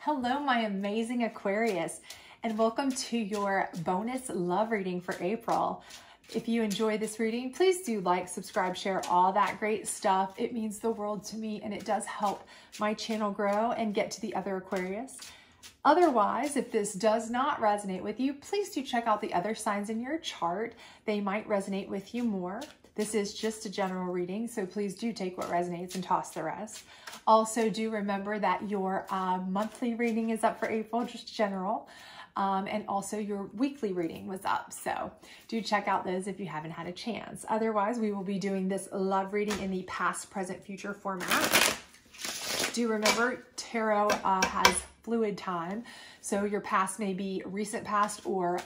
Hello, my amazing Aquarius, and welcome to your bonus love reading for April. If you enjoy this reading, please do like, subscribe, share, all that great stuff. It means the world to me, and it does help my channel grow and get to the other Aquarius. Otherwise, if this does not resonate with you, please do check out the other signs in your chart. They might resonate with you more. This is just a general reading, so please do take what resonates and toss the rest. Also, do remember that your monthly reading is up for April, just general, and also your weekly reading was up. So do check out those if you haven't had a chance. Otherwise, we will be doing this love reading in the past, present, future format. Do remember, tarot has fluid time, so your past may be recent past or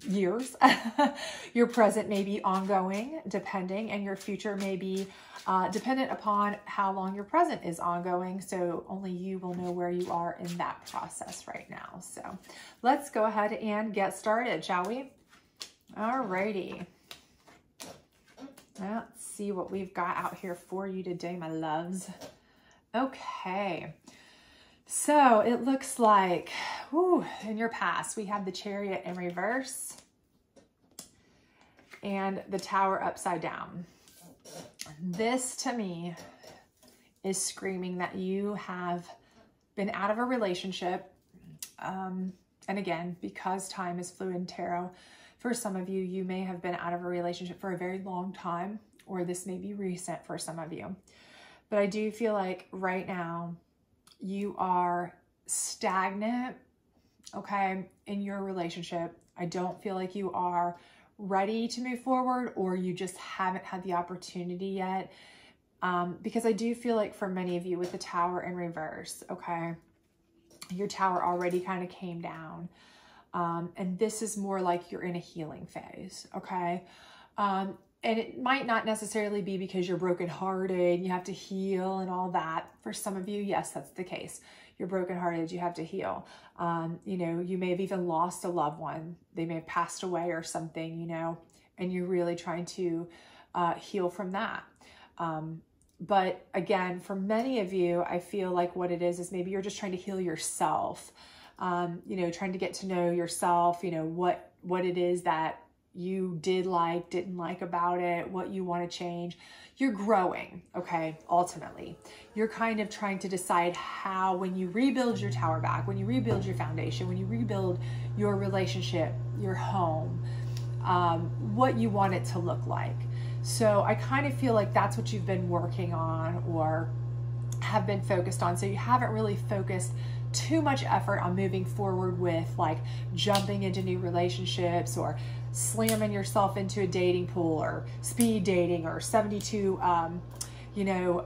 years. Your present may be ongoing, depending, and your future may be dependent upon how long your present is ongoing. So only you will know where you are in that process right now. So let's go ahead and get started, shall we? Alrighty. Let's see what we've got out here for you today, my loves. Okay. So it looks like, in your past, we have the Chariot in reverse and the Tower upside down. This, to me, is screaming that you have been out of a relationship. And again, because time is fluid in tarot, for some of you, you may have been out of a relationship for a very long time, or this may be recent for some of you. But I do feel like right now, you are stagnant, okay, in your relationship. I don't feel like you are ready to move forward, or you just haven't had the opportunity yet. Because I do feel like for many of you with the Tower in reverse, okay, your Tower already kind of came down. And this is more like you're in a healing phase, okay? And it might not necessarily be because you're brokenhearted, you have to heal and all that. For some of you, yes, that's the case. You're brokenhearted, you have to heal. You know, you may have even lost a loved one. They may have passed away or something, you know, and you're really trying to heal from that. But again, for many of you, I feel like what it is maybe you're just trying to heal yourself. You know, trying to get to know yourself, you know, what it is that you didn't like about it, what you want to change. You're growing, okay, ultimately. You're kind of trying to decide how, when you rebuild your tower back, when you rebuild your foundation, when you rebuild your relationship, your home, what you want it to look like. So I kind of feel like that's what you've been working on or have been focused on. So you haven't really focused too much effort on moving forward with like jumping into new relationships or slamming yourself into a dating pool or speed dating or 72 you know,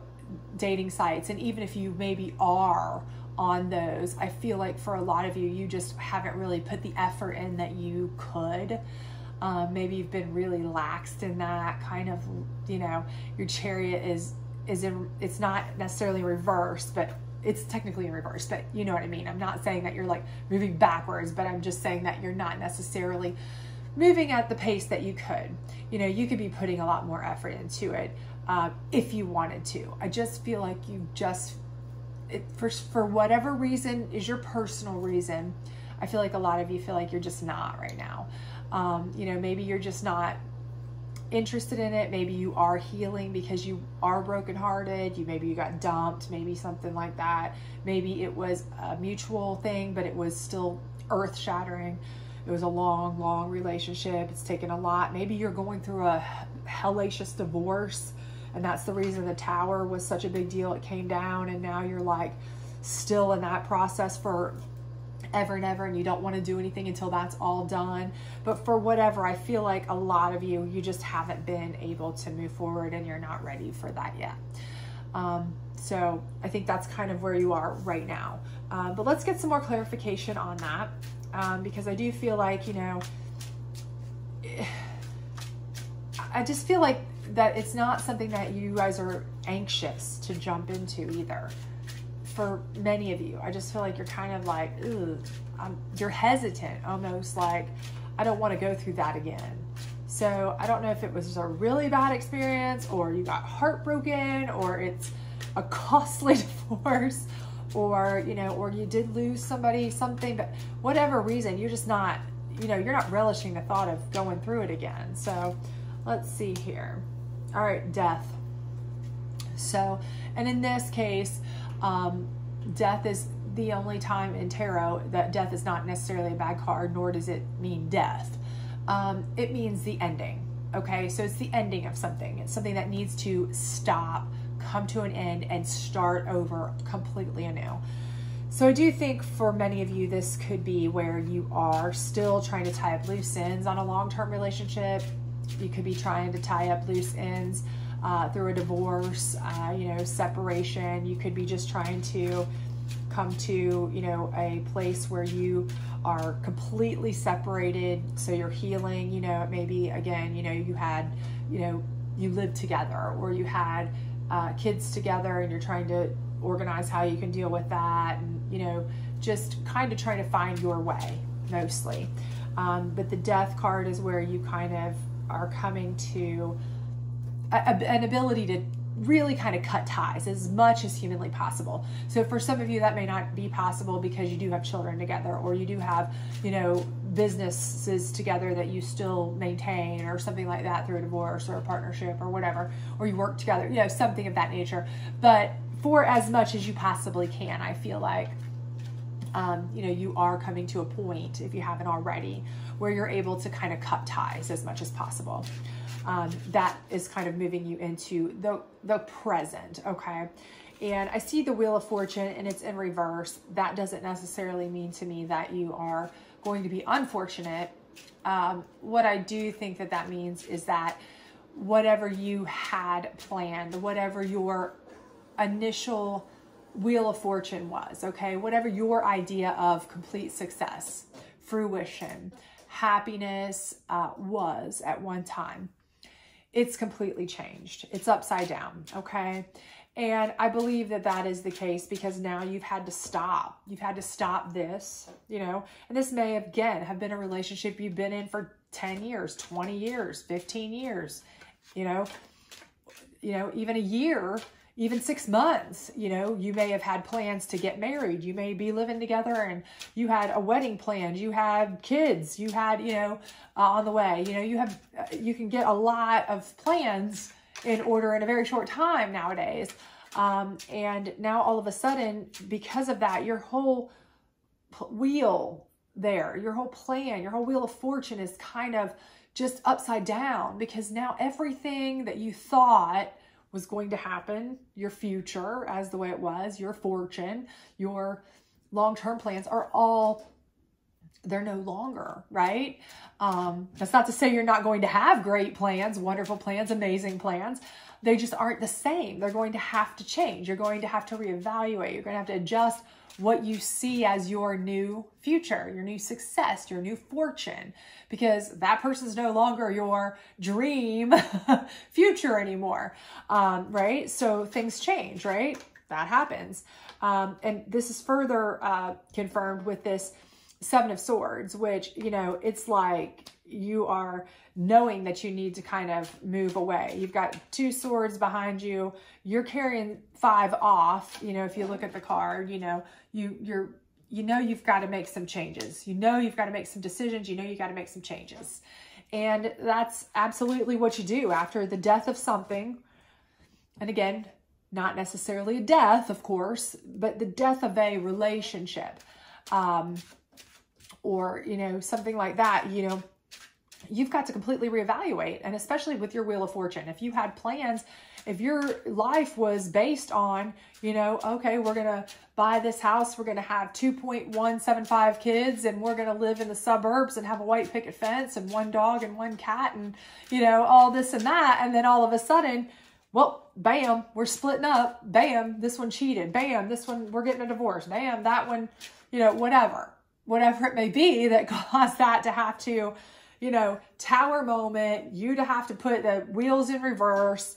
dating sites. And even if you maybe are on those, I feel like for a lot of you, you just haven't really put the effort in that you could. Maybe you've been really laxed in that kind of, you know, your Chariot is in, it's not necessarily reversed, but it's technically in reverse, but you know what I mean. I'm not saying that you're like moving backwards, but I'm just saying that you're not necessarily moving at the pace that you could. You know, you could be putting a lot more effort into it if you wanted to. I just feel like you just, for whatever reason is your personal reason, I feel like a lot of you feel like you're just not right now. You know, maybe you're just not interested in it. Maybe you are healing because you are brokenhearted. Maybe you got dumped, maybe something like that. Maybe it was a mutual thing, but it was still earth shattering. It was a long, long relationship. It's taken a lot. Maybe you're going through a hellacious divorce, and that's the reason the Tower was such a big deal. It came down, and now you're like still in that process for ever and ever, and you don't want to do anything until that's all done. But for whatever, I feel like a lot of you just haven't been able to move forward, and you're not ready for that yet. So I think that's kind of where you are right now. But let's get some more clarification on that, because I do feel like, you know, I just feel like that it's not something that you guys are anxious to jump into either. For many of you, I just feel like you're kind of like, you're hesitant, almost like, I don't want to go through that again. So I don't know if it was a really bad experience, or you got heartbroken, or it's a costly divorce, or, you know, or you did lose somebody, something, but whatever reason, you're just not, you know, you're not relishing the thought of going through it again. So let's see here. All right, death. So, and in this case, death is the only time in tarot that death is not necessarily a bad card, nor does it mean death. It means the ending. Okay, so it's the ending of something. It's something that needs to stop, come to an end, and start over completely anew. So I do think for many of you, this could be where you are still trying to tie up loose ends on a long-term relationship. You could be trying to tie up loose ends through a divorce, you know, separation. You could be just trying to come to, you know, a place where you are completely separated, so you're healing. You know, maybe again, you know, you had, you know, you lived together, or you had kids together, and you're trying to organize how you can deal with that, and, you know, just kind of trying to find your way mostly. But the death card is where you kind of are coming to an ability to really kind of cut ties as much as humanly possible. So for some of you, that may not be possible because you do have children together, or you do have, you know, businesses together that you still maintain, or something like that through a divorce or a partnership or whatever, or you work together, you know, something of that nature. But for as much as you possibly can, I feel like, you know, you are coming to a point, if you haven't already, where you're able to kind of cut ties as much as possible. That is kind of moving you into the present, okay? And I see the Wheel of Fortune, and it's in reverse. That doesn't necessarily mean to me that you are going to be unfortunate. What I do think that that means is that whatever you had planned, whatever your initial Wheel of Fortune was, okay? Whatever your idea of complete success, fruition, happiness was at one time, it's completely changed. It's upside down, okay? And I believe that that is the case because now you've had to stop. You've had to stop this, you know, and this may, again, have been a relationship you've been in for 10 years, 20 years, 15 years, you know, even a year, even 6 months. You know, you may have had plans to get married. You may be living together and you had a wedding planned. You had kids. You had, you know, on the way. You know, you can get a lot of plans in order in a very short time nowadays. And now all of a sudden, because of that, your whole wheel there, your whole plan, your whole Wheel of Fortune is kind of just upside down, because now everything that you thought was going to happen, your future as the way it was, your fortune, your long-term plans are all, they're no longer, right? That's not to say you're not going to have great plans, wonderful plans, amazing plans. They just aren't the same. They're going to have to change. You're going to have to reevaluate. You're going to have to adjust what you see as your new future, your new success, your new fortune, because that person's no longer your dream future anymore, right? So things change, right? That happens. And this is further confirmed with this Seven of Swords, which, you know, it's like you are knowing that you need to kind of move away. You've got 2 swords behind you. You're carrying 5 off. You know, if you look at the card, you know, you've got to make some changes. You know, you've got to make some decisions. You know, you got to make some changes. And that's absolutely what you do after the death of something. And again, not necessarily a death, of course, but the death of a relationship, or, you know, something like that, you know, you've got to completely reevaluate. And especially with your Wheel of Fortune, if you had plans, if your life was based on, you know, okay, we're going to buy this house, we're going to have 2.175 kids, and we're going to live in the suburbs and have a white picket fence and 1 dog and 1 cat and, you know, all this and that. And then all of a sudden, well, bam, we're splitting up. Bam, this one cheated. Bam, this one, we're getting a divorce. Bam, that one, you know, whatever it may be that caused that to have to, you know, tower moment, you to have to put the wheels in reverse,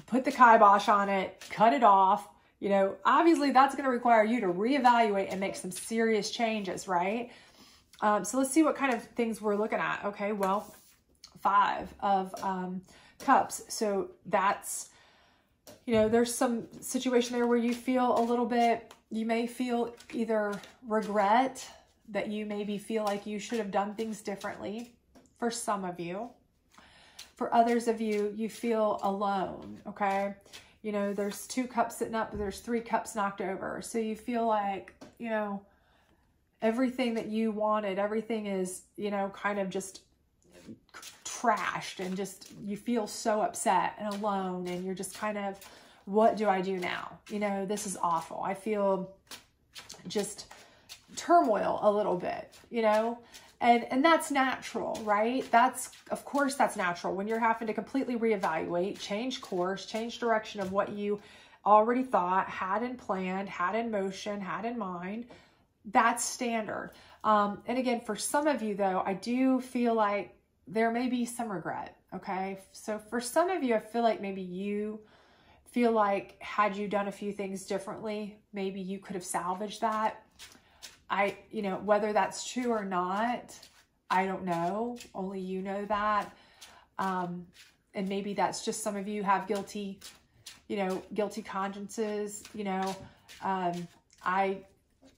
put the kibosh on it, cut it off. You know, obviously that's going to require you to reevaluate and make some serious changes, right? So let's see what kind of things we're looking at. Okay, well, 5 of Cups. So that's, you know, there's some situation there where you feel a little bit You may feel either regret that you maybe feel like you should have done things differently for some of you. For others of you, you feel alone, okay? You know, there's 2 cups sitting up, but there's 3 cups knocked over. So you feel like, you know, everything that you wanted, everything is, you know, kind of just trashed, and just, you feel so upset and alone, and you're just kind of, what do I do now? You know, this is awful. I feel just turmoil a little bit, you know, and that's natural, right? Of course that's natural when you're having to completely reevaluate, change course, change direction of what you already thought, had in planned, had in motion, had in mind. That's standard. And again, for some of you though, I do feel like there may be some regret. Okay. So for some of you, I feel like maybe you feel like had you done a few things differently, maybe you could have salvaged that. You know, whether that's true or not, I don't know. Only you know that. And maybe that's just some of you have guilty consciences. You know, I'm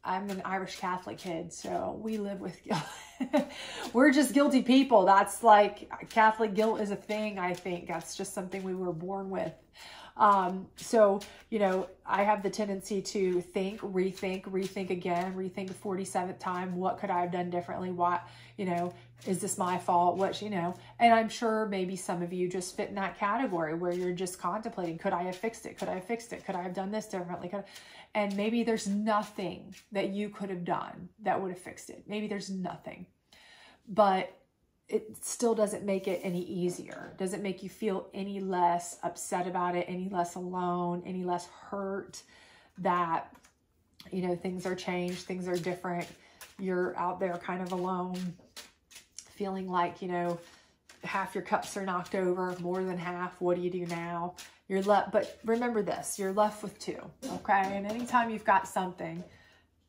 an Irish Catholic kid, so we live with guilt. We're just guilty people. That's like, Catholic guilt is a thing, I think. That's just something we were born with. So, you know, I have the tendency to rethink again, rethink the 47th time. What could I have done differently? What, you know, is this my fault? What, you know, and I'm sure maybe some of you just fit in that category where you're just contemplating, could I have fixed it? Could I have fixed it? Could I have done this differently? And maybe there's nothing that you could have done that would have fixed it. Maybe there's nothing, but it still doesn't make it any easier. Doesn't make you feel any less upset about it, any less alone, any less hurt that, you know, things are changed, things are different. You're out there kind of alone, feeling like, you know, half your cups are knocked over, more than half. What do you do now? You're left, but remember this, you're left with 2, okay? And anytime you've got something,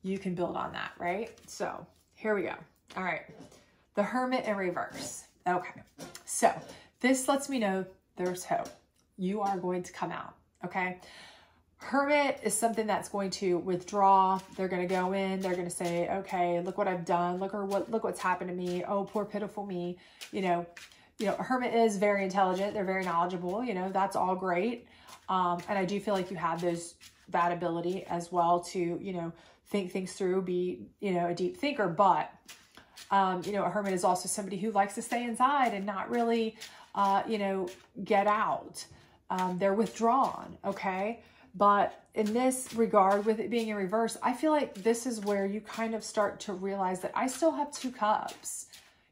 you can build on that, right? So here we go. All right. The Hermit in reverse. Okay. So this lets me know there's hope. You are going to come out. Okay. Hermit is something that's going to withdraw. They're going to go in. They're going to say, okay, look what I've done. Look what's happened to me. Oh, poor pitiful me. You know, a hermit is very intelligent. They're very knowledgeable. You know, that's all great. And I do feel like you have that ability as well to, you know, think things through, be, you know, a deep thinker, but you know, a hermit is also somebody who likes to stay inside and not really, you know, get out. They're withdrawn. Okay. But in this regard, with it being in reverse, I feel like this is where you kind of start to realize that I still have 2 cups.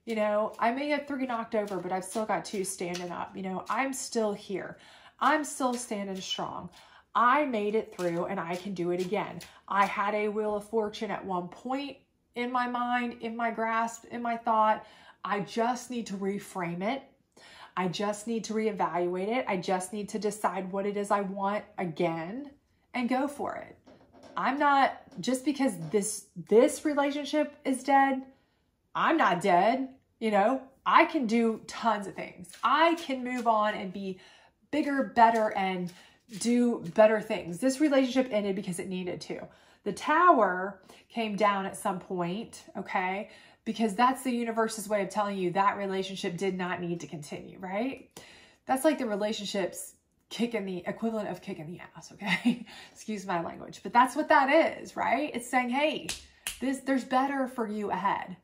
You know, I may have 3 knocked over, but I've still got 2 standing up. You know, I'm still here. I'm still standing strong. I made it through and I can do it again. I had a Wheel of Fortune at one point in my mind, in my grasp, in my thought. I just need to reframe it. I just need to reevaluate it. I just need to decide what it is I want again and go for it. I'm not, just because this relationship is dead, I'm not dead. You know, I can do tons of things. I can move on and be bigger, better, and do better things. This relationship ended because it needed to. The Tower came down at some point, okay? Because that's the universe's way of telling you that relationship did not need to continue, right? That's like the relationship's equivalent of kicking the ass, okay? Excuse my language, but that's what that is, right? It's saying, hey, there's better for you ahead.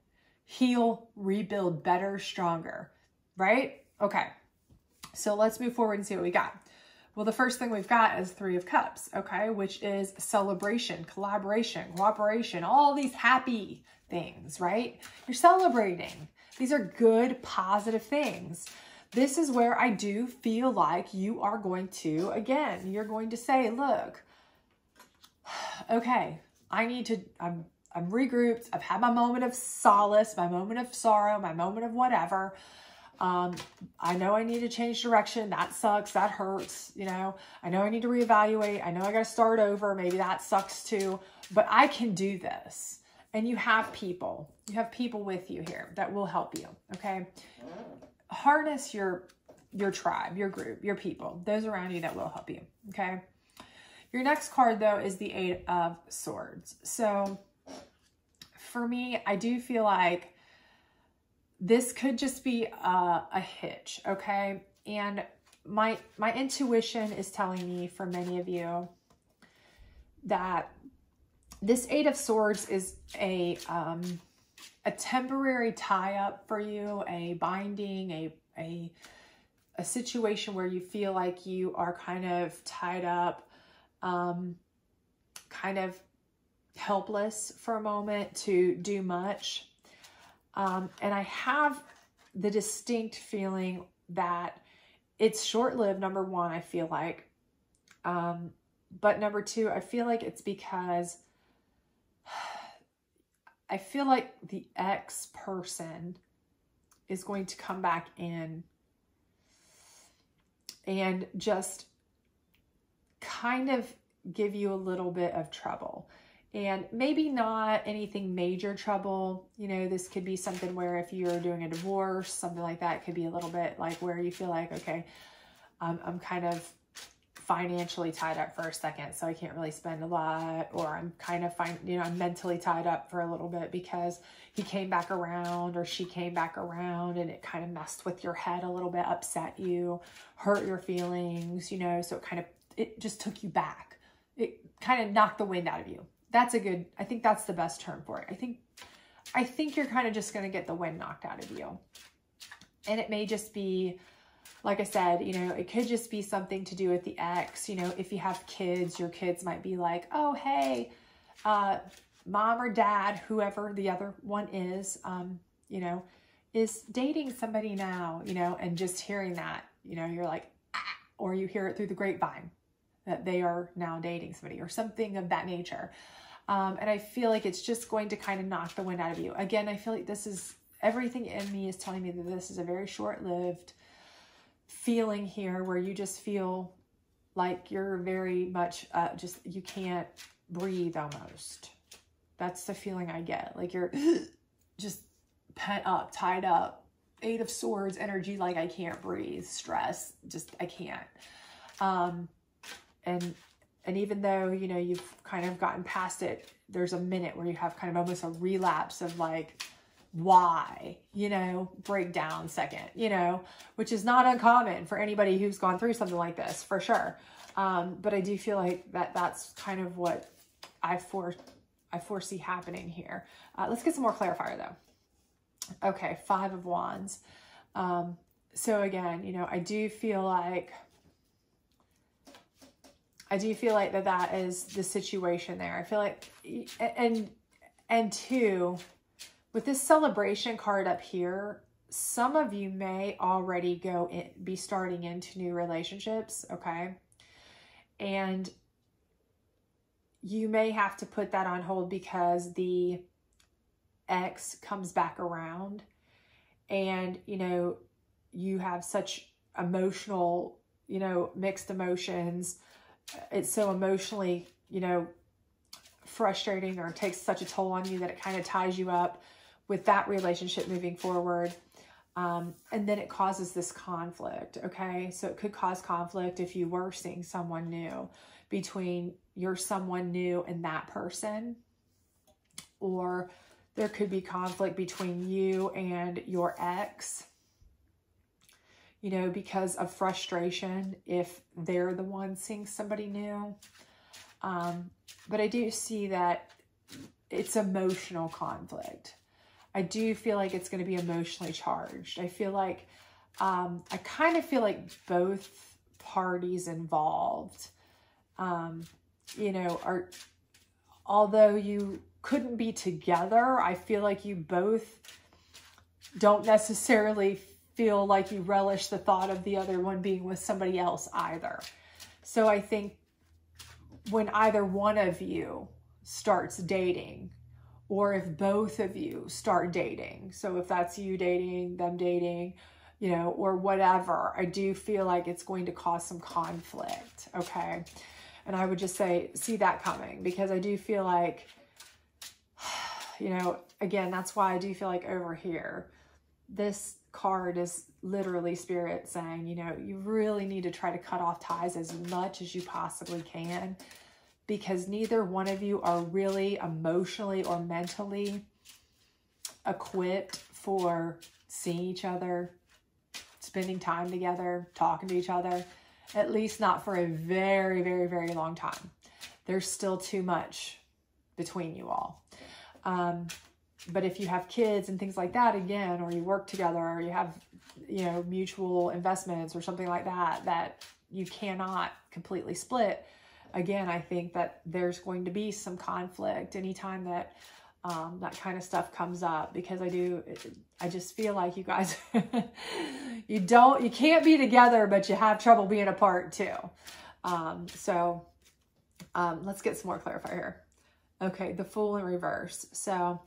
Heal, rebuild, better, stronger, right? Okay, so let's move forward and see what we got. Well, the first thing we've got is 3 of Cups, okay, which is celebration, collaboration, cooperation, all these happy things, right? You're celebrating. These are good, positive things. This is where I do feel like you are going to, again, you're going to say, look, okay, I'm regrouped. I've had my moment of solace, my moment of sorrow, my moment of whatever. I know I need to change direction. That sucks. That hurts. You know, I know I need to reevaluate. I know I got to start over. Maybe that sucks too, but I can do this. And you have people with you here that will help you. Okay. Harness your tribe, your group, your people, those around you that will help you. Okay. Your next card, though, is the Eight of Swords. So for me, I do feel like this could just be a hitch, okay? And my intuition is telling me, for many of you, that this Eight of Swords is a temporary tie-up for you, a binding, a situation where you feel like you are kind of tied up, kind of helpless for a moment to do much. And I have the distinct feeling that it's short-lived, number one, I feel like. But number two, I feel like it's because I feel like the ex person is going to come back in and just kind of give you a little bit of trouble. And maybe not anything major trouble. You know, this could be something where if you're doing a divorce, something like that, could be a little bit like where you feel like, okay, I'm kind of financially tied up for a second, so I can't really spend a lot, or I'm kind of I'm mentally tied up for a little bit because he came back around or she came back around, and it kind of messed with your head a little bit, upset you, hurt your feelings, you know, so it just took you back. It kind of knocked the wind out of you. I think that's the best term for it. I think you're kind of just going to get the wind knocked out of you. And it may just be, like I said, you know, it could just be something to do with the ex. You know, if you have kids, your kids might be like, oh, hey, mom or dad, whoever the other one is, you know, is dating somebody now, you know, and just hearing that, you know, you're like, ah, or you hear it through the grapevine that they are now dating somebody or something of that nature. And I feel like it's just going to kind of knock the wind out of you. Again, I feel like everything in me is telling me that this is a very short-lived feeling here where you just feel like you're very much you can't breathe almost. That's the feeling I get. Like you're just pent up, tied up, Eight of Swords energy, like I can't breathe, stress, just I can't. And even though, you know, you've kind of gotten past it, there's a minute where you have kind of almost a relapse of like, why, you know, breakdown second, you know, which is not uncommon for anybody who's gone through something like this, for sure. But I do feel like that's kind of what I foresee happening here. Let's get some more clarifier though. Okay, Five of Wands. So again, you know, I do feel like that is the situation there. I feel like, and two, with this celebration card up here, some of you may already be starting into new relationships, okay? And you may have to put that on hold because the ex comes back around and, you know, you have such emotional, you know, mixed emotions. It's so emotionally, you know, frustrating, or takes such a toll on you that it kind of ties you up with that relationship moving forward. And then it causes this conflict, okay? So it could cause conflict if you were seeing someone new, between your someone new and that person. Or there could be conflict between you and your ex, you know, because of frustration if they're the one seeing somebody new. But I do see that it's emotional conflict. I do feel like it's going to be emotionally charged. I feel like, I kind of feel like both parties involved, you know, although you couldn't be together, I feel like you both don't necessarily feel like you relish the thought of the other one being with somebody else either. So I think when either one of you starts dating, or if both of you start dating, so if that's you dating, them dating, you know, or whatever, I do feel like it's going to cause some conflict, okay? And I would just say, see that coming, because I do feel like, you know, again, that's why I do feel like over here, this card is literally Spirit saying, you know, you really need to try to cut off ties as much as you possibly can, because neither one of you are really emotionally or mentally equipped for seeing each other, spending time together, talking to each other, at least not for a very, very, very long time. There's still too much between you all. But if you have kids and things like that, again, or you work together, or you have, you know, mutual investments or something like that, that you cannot completely split, again, I think that there's going to be some conflict anytime that that kind of stuff comes up, because I just feel like you guys, you can't be together, but you have trouble being apart too. Let's get some more clarifier here. Okay, the Fool in reverse. So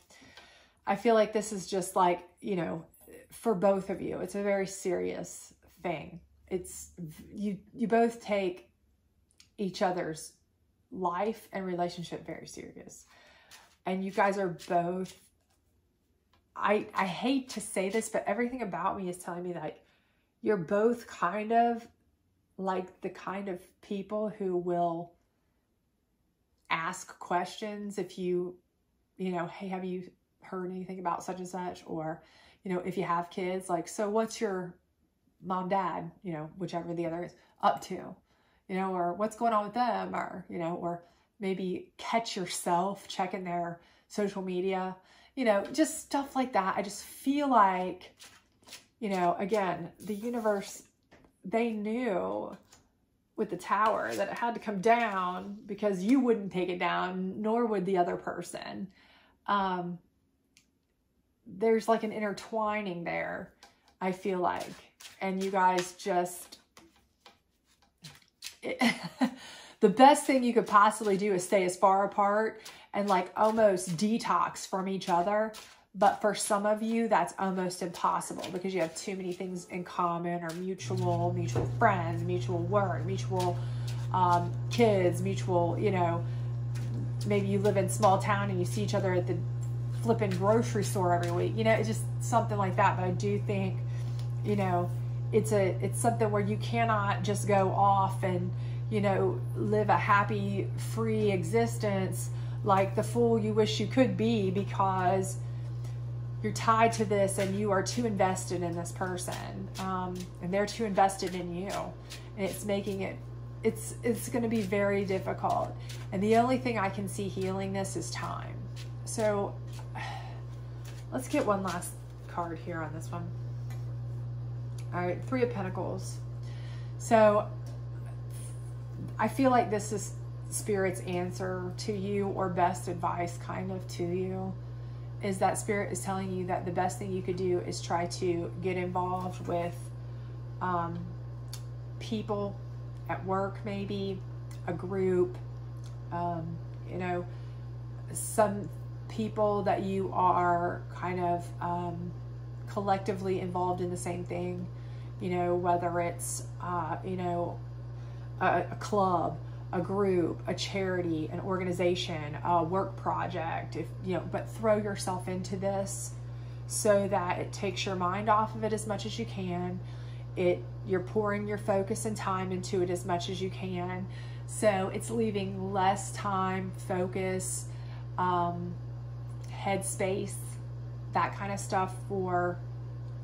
I feel like this is just like, you know, for both of you, it's a very serious thing. It's, you both take each other's life and relationship very serious. And you guys are both, I hate to say this, but everything about me is telling me that you're both kind of like the kind of people who will ask questions if you know, hey, have you heard anything about such and such? Or, you know, if you have kids, like, so what's your mom, dad, you know, whichever the other is, up to, you know, or what's going on with them, or, you know, or maybe catch yourself checking their social media, you know, just stuff like that. I just feel like, you know, again, the universe, they knew with the tower that it had to come down because you wouldn't take it down, nor would the other person. There's like an intertwining there, I feel like. And you guys just, the best thing you could possibly do is stay as far apart and like almost detox from each other. But for some of you, that's almost impossible because you have too many things in common, or mutual friends, mutual work, mutual kids, mutual, you know, maybe you live in small town and you see each other at the flipping grocery store every week, you know, it's just something like that. But I do think, you know, it's something where you cannot just go off and, you know, live a happy, free existence like the fool you wish you could be, because you're tied to this and you are too invested in this person, and they're too invested in you, and it's making it, it's going to be very difficult. And the only thing I can see healing this is time. So let's get one last card here on this one. All right, Three of Pentacles. So I feel like this is Spirit's answer to you, or best advice kind of to you, is that Spirit is telling you that the best thing you could do is try to get involved with people at work, maybe a group, you know, some people that you are kind of collectively involved in the same thing, you know, whether it's, you know, a club, a group, a charity, an organization, a work project, if you know, but throw yourself into this so that it takes your mind off of it as much as you can. You're pouring your focus and time into it as much as you can. So it's leaving less time, focus, headspace, that kind of stuff for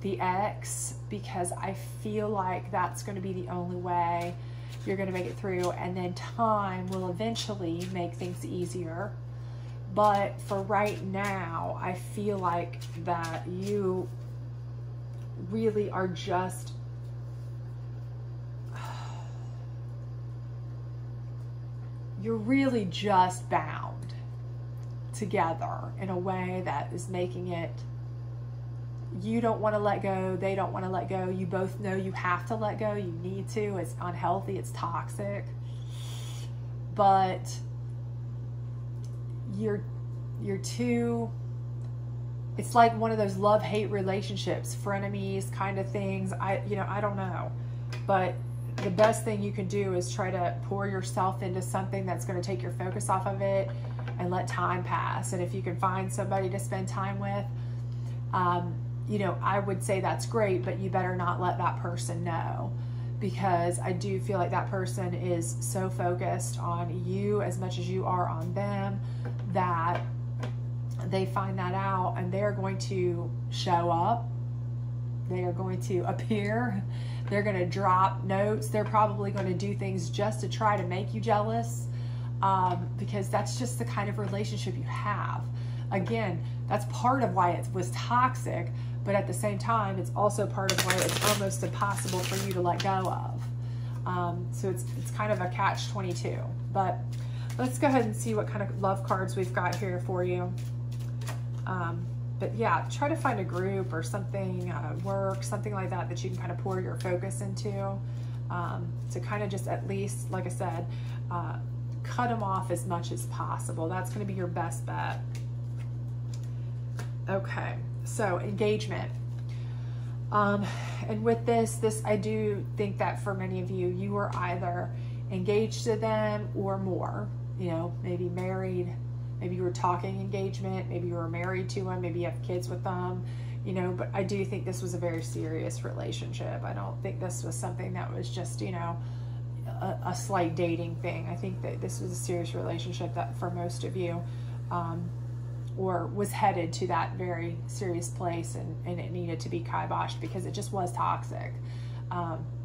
the ex, because I feel like that's going to be the only way you're going to make it through. And then time will eventually make things easier. But for right now, I feel like that you really are just, you're really just bound together in a way that is making it, you don't want to let go, they don't want to let go. You both know you have to let go. You need to. It's unhealthy. It's toxic. But you're too, it's like one of those love-hate relationships, frenemies kind of things. I don't know. But the best thing you can do is try to pour yourself into something that's going to take your focus off of it and let time pass. And if you can find somebody to spend time with, you know, I would say that's great, but you better not let that person know. because I do feel like that person is so focused on you as much as you are on them that they find that out, and they're going to show up. They are going to appear. They're going to drop notes. They're probably going to do things just to try to make you jealous, because that's just the kind of relationship you have. Again, that's part of why it was toxic, but at the same time, it's also part of why it's almost impossible for you to let go of. So it's kind of a catch-22. But let's go ahead and see what kind of love cards we've got here for you. But yeah, try to find a group or something, work, something like that, that you can kind of pour your focus into, to kind of just at least, like I said, cut them off as much as possible. That's going to be your best bet. Okay, so engagement. And with this, I do think that for many of you, you are either engaged to them or more, you know, maybe married. Maybe you were talking engagement, maybe you were married to them, maybe you have kids with them, you know, but I do think this was a very serious relationship. I don't think this was something that was just, you know, a slight dating thing. I think that this was a serious relationship that for most of you, or was headed to that very serious place, and it needed to be kiboshed because it just was toxic.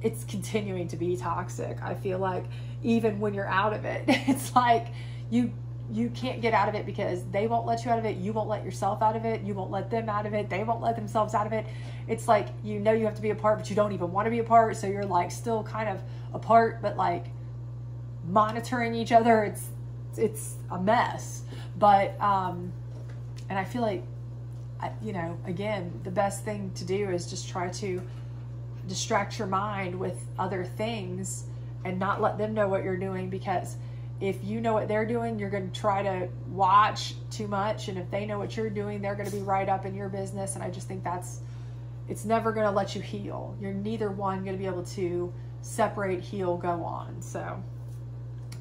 It's continuing to be toxic. I feel like even when you're out of it, it's like you can't get out of it because they won't let you out of it. You won't let yourself out of it. You won't let them out of it. They won't let themselves out of it. It's like, you know, you have to be apart, but you don't even want to be apart. So you're like still kind of apart, but like monitoring each other. It's a mess. But, and I feel like, you know, again, the best thing to do is just try to distract your mind with other things and not let them know what you're doing, because if you know what they're doing, you're going to try to watch too much. And if they know what you're doing, they're going to be right up in your business. And I just think it's never going to let you heal. You're neither one going to be able to separate, heal, go on. So,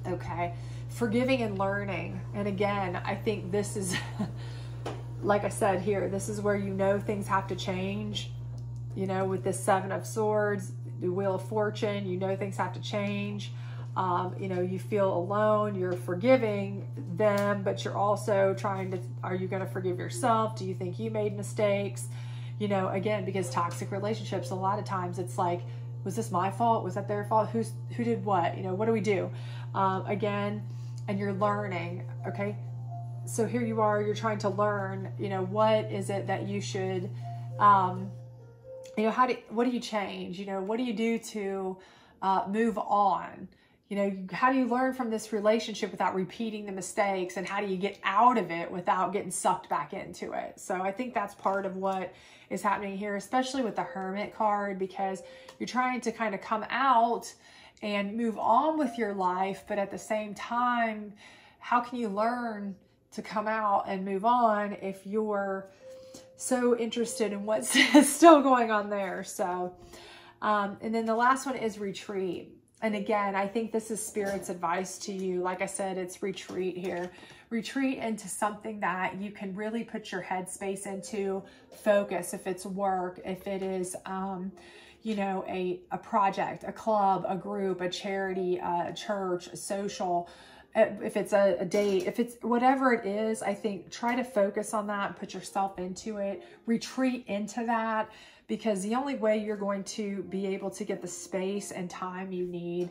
okay. Forgiving and learning. And again, I think this is, like I said here, this is where you know things have to change. You know, with the 7 of Swords, the Wheel of Fortune, you know things have to change. You know, you feel alone, you're forgiving them, but you're also trying to, are you going to forgive yourself? Do you think you made mistakes? You know, again, because toxic relationships, a lot of times it's like, was this my fault? Was that their fault? Who did what? You know, what do we do? Again, and you're learning, okay? So here you are, you're trying to learn, you know, what is it that you should, you know, what do you change? You know, what do you do to move on? You know, how do you learn from this relationship without repeating the mistakes, and how do you get out of it without getting sucked back into it? So I think that's part of what is happening here, especially with the Hermit card, because you're trying to kind of come out and move on with your life, but at the same time, how can you learn to come out and move on if you're so interested in what's still going on there? So, and then the last one is retreat. And again, I think this is Spirit's advice to you. Like I said, it's retreat here. Retreat into something that you can really put your headspace into, focus. If it's work, if it is, you know, a project, a club, a group, a charity, a church, a social, if it's a date, if it's whatever it is, I think try to focus on that, put yourself into it, retreat into that. Because the only way you're going to be able to get the space and time you need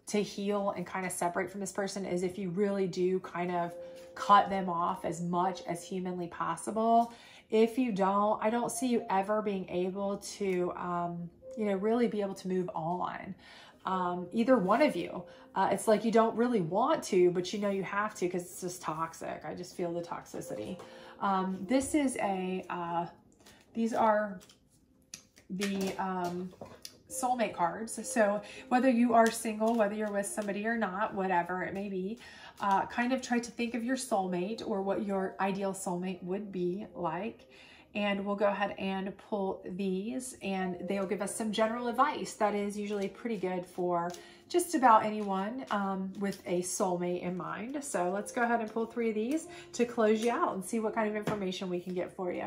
to heal and kind of separate from this person is if you really do kind of cut them off as much as humanly possible. If you don't, I don't see you ever being able to, you know, really be able to move on. Either one of you. It's like you don't really want to, but you know you have to because it's just toxic. I just feel the toxicity. This is these are the soulmate cards. So whether you are single, whether you're with somebody or not, whatever it may be, kind of try to think of your soulmate or what your ideal soulmate would be like. and we'll go ahead and pull these, and they'll give us some general advice that is usually pretty good for just about anyone with a soulmate in mind. So let's go ahead and pull 3 of these to close you out and see what kind of information we can get for you.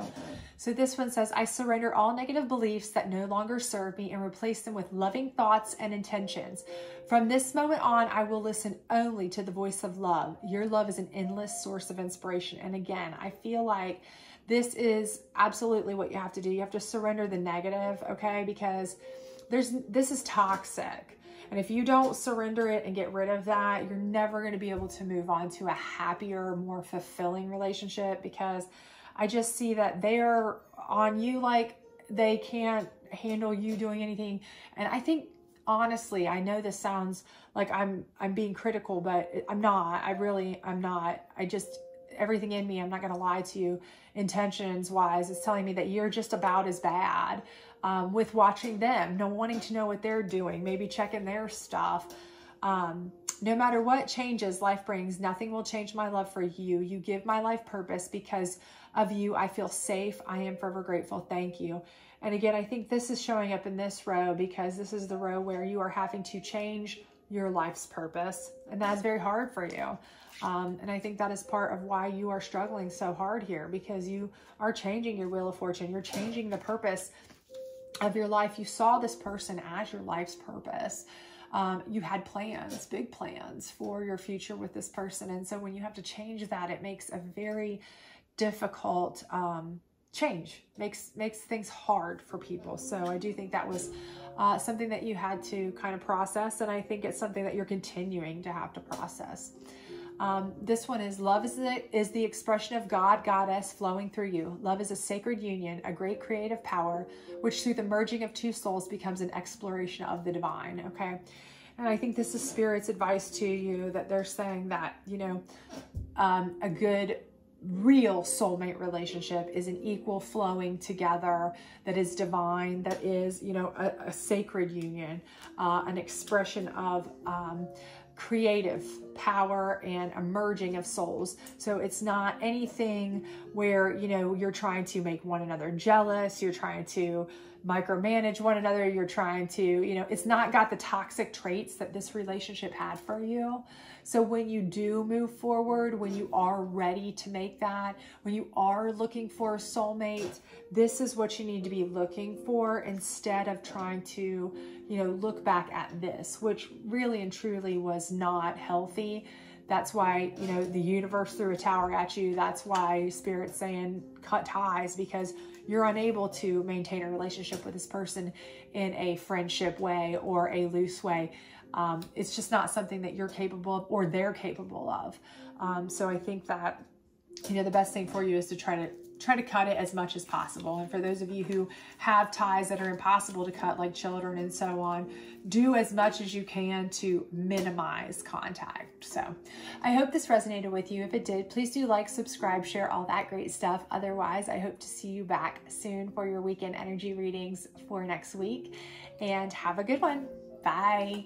So this one says, I surrender all negative beliefs that no longer serve me and replace them with loving thoughts and intentions. From this moment on, I will listen only to the voice of love. Your love is an endless source of inspiration. And again, I feel like this is absolutely what you have to do. You have to surrender the negative, okay? Because this is toxic. And if you don't surrender it and get rid of that, you're never going to be able to move on to a happier, more fulfilling relationship, because I just see that they're on you like they can't handle you doing anything. And I think, honestly, I know this sounds like I'm being critical, but I'm not. I'm not. Everything in me, I'm not going to lie to you, intentions wise, is telling me that you're just about as bad with watching them, wanting to know what they're doing, maybe checking their stuff. No matter what changes life brings, nothing will change my love for you. You give my life purpose. Because of you, I feel safe. I am forever grateful. Thank you. And again, I think this is showing up in this row because this is the row where you are having to change your life's purpose. And that's very hard for you. And I think that is part of why you are struggling so hard here, because you are changing your wheel of fortune. You're changing the purpose of your life. You saw this person as your life's purpose. You had plans, big plans for your future with this person. And so when you have to change that, it makes a very difficult change, makes things hard for people. So I do think that was something that you had to kind of process. And I think it's something that you're continuing to have to process. This one is, love is the expression of God, Goddess flowing through you. Love is a sacred union, a great creative power, which through the merging of 2 souls becomes an exploration of the divine. Okay. And I think this is Spirit's advice to you, that they're saying that, a good, real soulmate relationship is an equal flowing together that is divine, that is, a sacred union, an expression of, creative power and a merging of souls. So it's not anything where, you're trying to make one another jealous, you're trying to micromanage one another, you're trying to, it's not got the toxic traits that this relationship had for you. So when you do move forward, when you are ready to make that, when you are looking for a soulmate, this is what you need to be looking for, instead of trying to, look back at this, which really and truly was not healthy. That's why, the universe threw a tower at you. That's why Spirit's saying cut ties, because you're unable to maintain a relationship with this person in a friendship way or a loose way. It's just not something that you're capable of or they're capable of. So I think that, the best thing for you is to try to cut it as much as possible. And for those of you who have ties that are impossible to cut, like children and so on, do as much as you can to minimize contact. So I hope this resonated with you. If it did, please do like, subscribe, share, all that great stuff. Otherwise, I hope to see you back soon for your weekend energy readings for next week, and have a good one. Bye.